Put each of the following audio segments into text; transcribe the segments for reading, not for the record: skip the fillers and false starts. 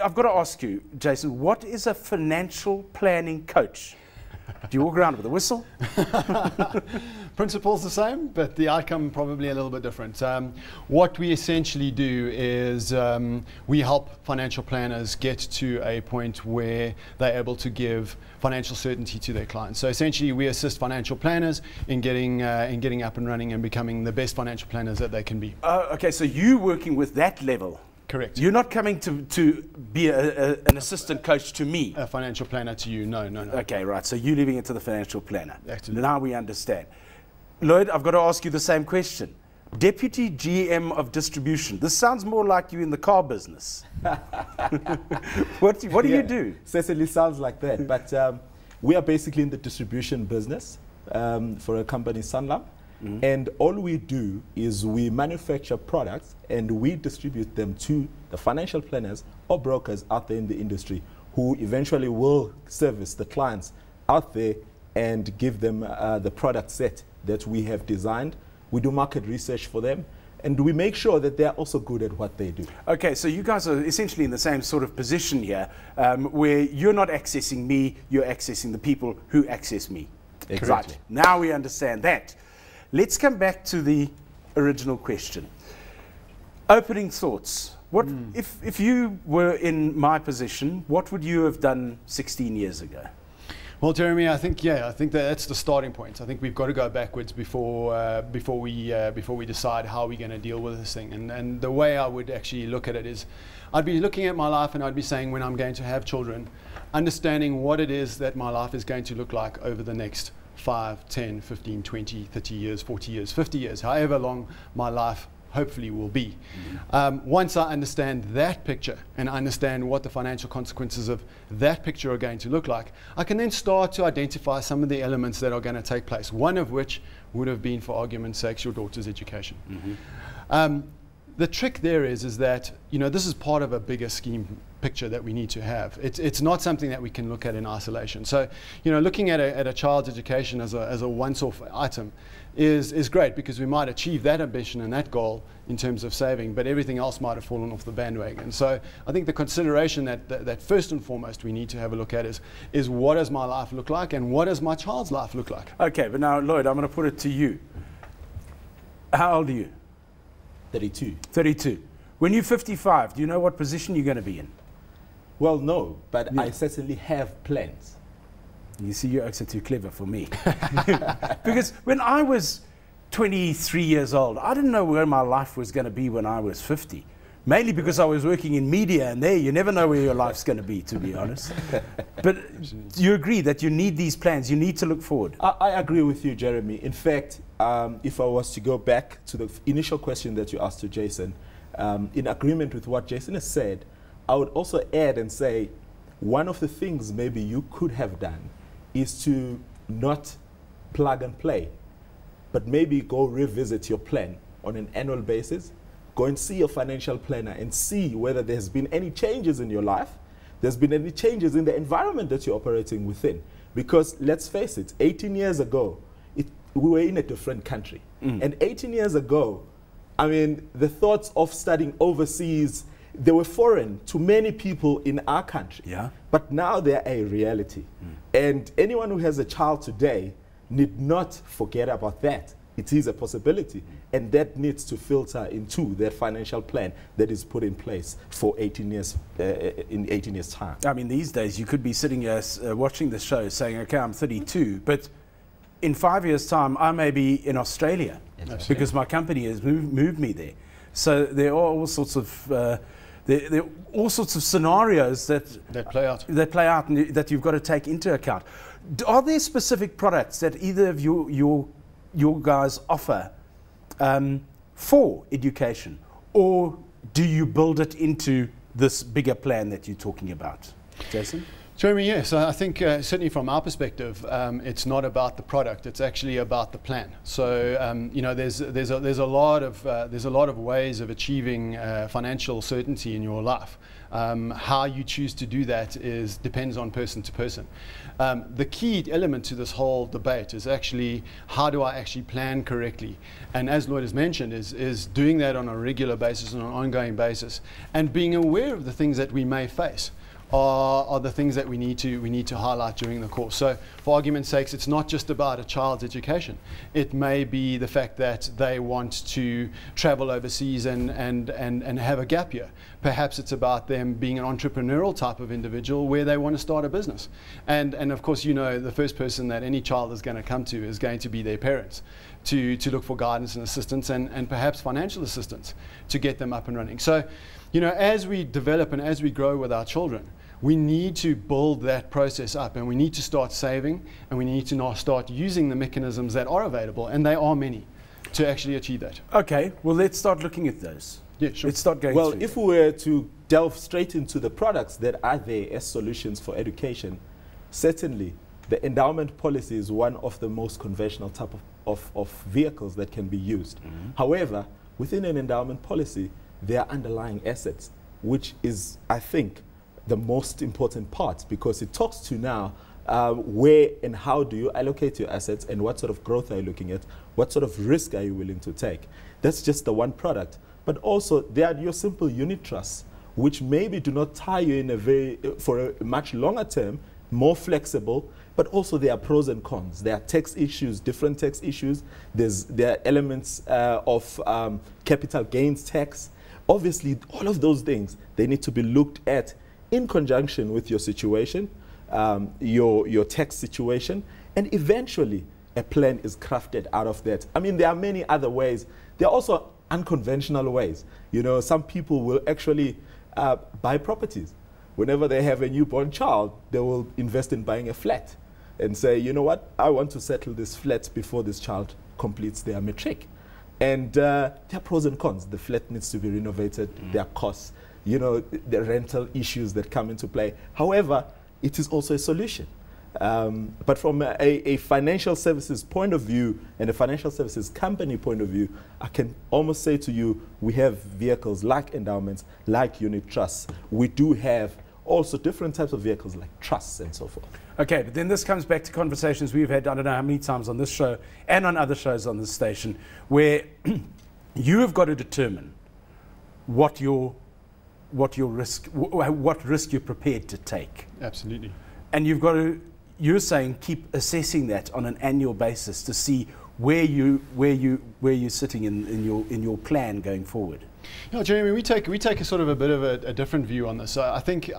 I've got to ask you, Jason, what is a financial planning coach? Do you walk around with a whistle? Principle's the same, but the outcome probably a little bit different. What we essentially do is we help financial planners get to a point where they're able to give financial certainty to their clients. So essentially, we assist financial planners in getting up and running and becoming the best financial planners that they can be. Okay, so you working with that level. Correct. You're not coming to be an assistant coach to me. A financial planner to you, no. Okay, right, so you're leaving it to the financial planner. Absolutely. Now we understand. Lloyd, I've got to ask you the same question. Deputy GM of distribution. This sounds more like you in the car business. What do you do? Certainly sounds like that, but we are basically in the distribution business for a company, Sanlam. And all we do is we manufacture products and we distribute them to the financial planners or brokers out there in the industry who eventually will service the clients out there and give them the product set that we have designed. We do market research for them and we make sure that they're also good at what they do. Okay, so you guys are essentially in the same sort of position here where you're not accessing me, you're accessing the people who access me. Exactly. Right, now we understand that. Let's come back to the original question. Opening thoughts. What if you were in my position, what would you have done 16 years ago? Well, Jeremy, I think that's the starting point. I think we've got to go backwards before we decide how we're going to deal with this thing. And the way I would actually look at it is, I'd be looking at my life and I'd be saying, when I'm going to have children, understanding what it is that my life is going to look like over the next 5, 10, 15, 20, 30 years, 40 years, 50 years, however long my life hopefully will be. Once I understand that picture and understand what the financial consequences of that picture are going to look like, I can then start to identify some of the elements that are going to take place, one of which would have been, for argument's sake, your daughter's education. The trick there is that, this is part of a bigger scheme picture that we need to have. It's not something that we can look at in isolation. So, looking at a child's education as a once-off item is great, because we might achieve that ambition and that goal in terms of saving, but everything else might have fallen off the bandwagon. So I think the consideration that first and foremost we need to have a look at is what does my life look like and what does my child's life look like? Okay, but now, Lloyd, I'm going to put it to you. How old are you? 32. 32. When you're 55, do you know what position you're going to be in? Well, no, but I certainly have plans. You see, you're actually too clever for me. Because when I was 23 years old, I didn't know where my life was going to be when I was 50. Mainly because I was working in media, and there you never know where your life's going to be, to be honest. But do you agree that you need these plans? You need to look forward? I agree with you, Jeremy. In fact, if I was to go back to the initial question that you asked to Jason, in agreement with what Jason has said, I would also add and say one of the things maybe you could have done is to not plug and play, but maybe go revisit your plan on an annual basis. Go and see your financial planner and see whether there's been any changes in your life, there's been any changes in the environment that you're operating within. Because let's face it, 18 years ago, we were in a different country. And 18 years ago, I mean, the thoughts of studying overseas, they were foreign to many people in our country. Yeah. But now they're a reality. And anyone who has a child today need not forget about that. It is a possibility, and that needs to filter into that financial plan that is put in place for 18 years, in 18 years' time. I mean, these days you could be sitting here watching the show saying, okay, I'm 32, but in 5 years' time I may be in Australia because my company has moved me there. So there are all sorts of there are all sorts of scenarios that play out and that you've got to take into account. Are there specific products that either of your guys offer for education, or do you build it into this bigger plan that you're talking about? Jason? Jeremy, yes, I think certainly from our perspective, it's not about the product; it's actually about the plan. So you know, there's a lot of ways of achieving financial certainty in your life. How you choose to do that depends on person to person. The key element to this whole debate is actually how do I actually plan correctly, and as Lloyd has mentioned, is doing that on a regular basis, on an ongoing basis, and being aware of the things that we may face. Are the things that we need to highlight during the course. So for argument's sake, it's not just about a child's education. It may be the fact that they want to travel overseas and have a gap year. Perhaps it's about them being an entrepreneurial type of individual where they want to start a business. And of course, you know, the first person that any child is going to come to is going to be their parents to look for guidance and assistance and perhaps financial assistance to get them up and running. So, you know, as we develop and as we grow with our children, we need to build that process up, and we need to start saving, and we need to now start using the mechanisms that are available, and they are many, to actually achieve that. Okay, well, let's start looking at those. Yeah, sure. Let's start going Well, through if them. we were to delve straight into the products that are there as solutions for education, certainly the endowment policy is one of the most conventional type of vehicles that can be used. Mm-hmm. However, within an endowment policy, there are underlying assets, which is, I think, the most important part, because it talks to now where and how do you allocate your assets and what sort of growth are you looking at, what sort of risk are you willing to take. That's just the one product. But also there are your simple unit trusts, which maybe do not tie you in for a much longer term, more flexible, but also there are pros and cons. There are tax issues, different tax issues. There are elements of capital gains tax. Obviously, all of those things, they need to be looked at in conjunction with your situation, your tax situation, and eventually a plan is crafted out of that. I mean, there are many other ways. There are also unconventional ways. You know, some people will actually buy properties. Whenever they have a newborn child, they will invest in buying a flat and say, you know what, I want to settle this flat before this child completes their matric. And there are pros and cons. The flat needs to be renovated, there are costs, you know, the rental issues that come into play. However, it is also a solution. But from a financial services point of view and a financial services company point of view, I can almost say to you, we have vehicles like endowments, like unit trusts. We do have also different types of vehicles like trusts and so forth. Okay, but then this comes back to conversations we've had, I don't know how many times on this show and on other shows on this station, where you have got to determine what risk you're prepared to take. Absolutely. And you're saying keep assessing that on an annual basis to see where you're sitting in your plan going forward. You know, Jeremy, we take a sort of a bit of a different view on this. So I think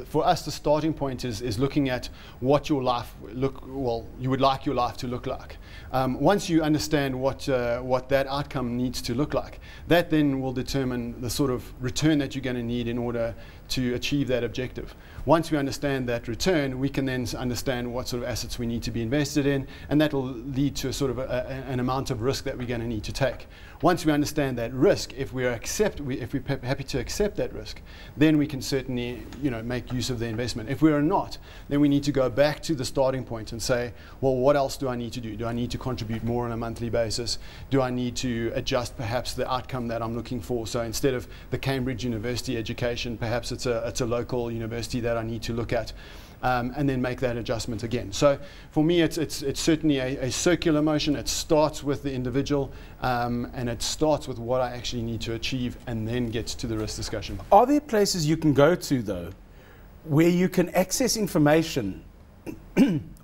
for us the starting point is looking at what your life you would like your life to look like. Once you understand what that outcome needs to look like, that then will determine the sort of return that you're going to need in order to achieve that objective. Once we understand that return, we can then understand what sort of assets we need to be invested in, and that will lead to a sort of an amount of risk that we're going to need to take. Once we understand that risk, if we're happy to accept that risk, then we can certainly, you know, make use of the investment. If we are not, then we need to go back to the starting point and say, well, what else do I need to do? Do I need to contribute more on a monthly basis? Do I need to adjust perhaps the outcome that I'm looking for? So instead of the Cambridge University education, perhaps it's a local university that I need to look at. And then make that adjustment again. So for me, it's certainly a circular motion. It starts with the individual, and it starts with what I actually need to achieve, and then gets to the risk discussion. Are there places you can go to, though, where you can access information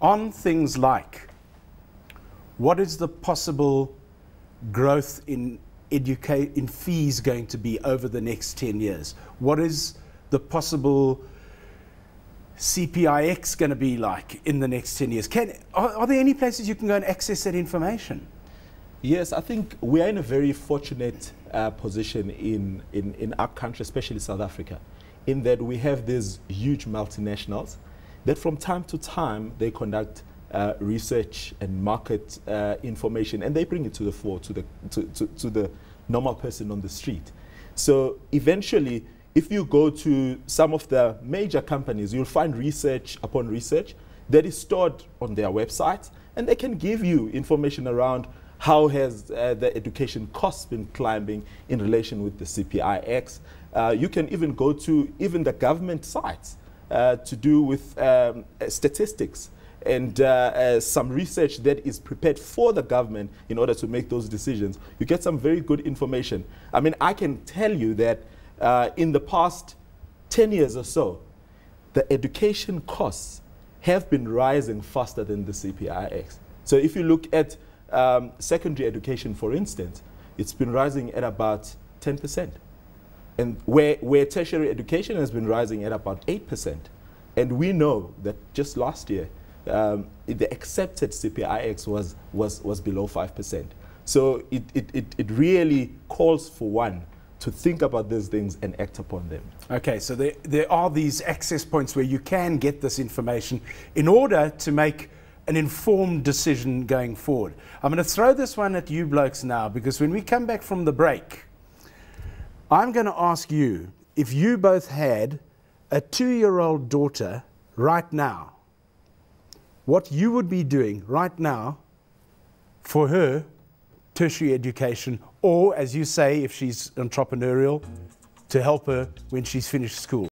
on things like what is the possible growth in fees going to be over the next 10 years? What is the possible CPIX going to be like in the next 10 years? Are there any places you can go and access that information? Yes, I think we are in a very fortunate position in our country, especially South Africa, in that we have these huge multinationals that from time to time they conduct research and market information, and they bring it to the fore, to the normal person on the street. So eventually if you go to some of the major companies, you'll find research upon research that is stored on their websites, and they can give you information around how has the education costs been climbing in relation with the CPIX. You can even go to even the government sites to do with statistics and some research that is prepared for the government in order to make those decisions. You get some very good information. I mean, I can tell you that in the past 10 years or so, the education costs have been rising faster than the CPIX. So if you look at secondary education, for instance, it's been rising at about 10%. And where tertiary education has been rising at about 8%. And we know that just last year, the accepted CPIX was below 5%. So it really calls for one to think about these things and act upon them. Okay, so there are these access points where you can get this information in order to make an informed decision going forward. I'm going to throw this one at you blokes now, because when we come back from the break, I'm going to ask you if you both had a 2-year-old daughter right now, what you would be doing right now for her tertiary education, or, as you say, if she's entrepreneurial, to help her when she's finished school.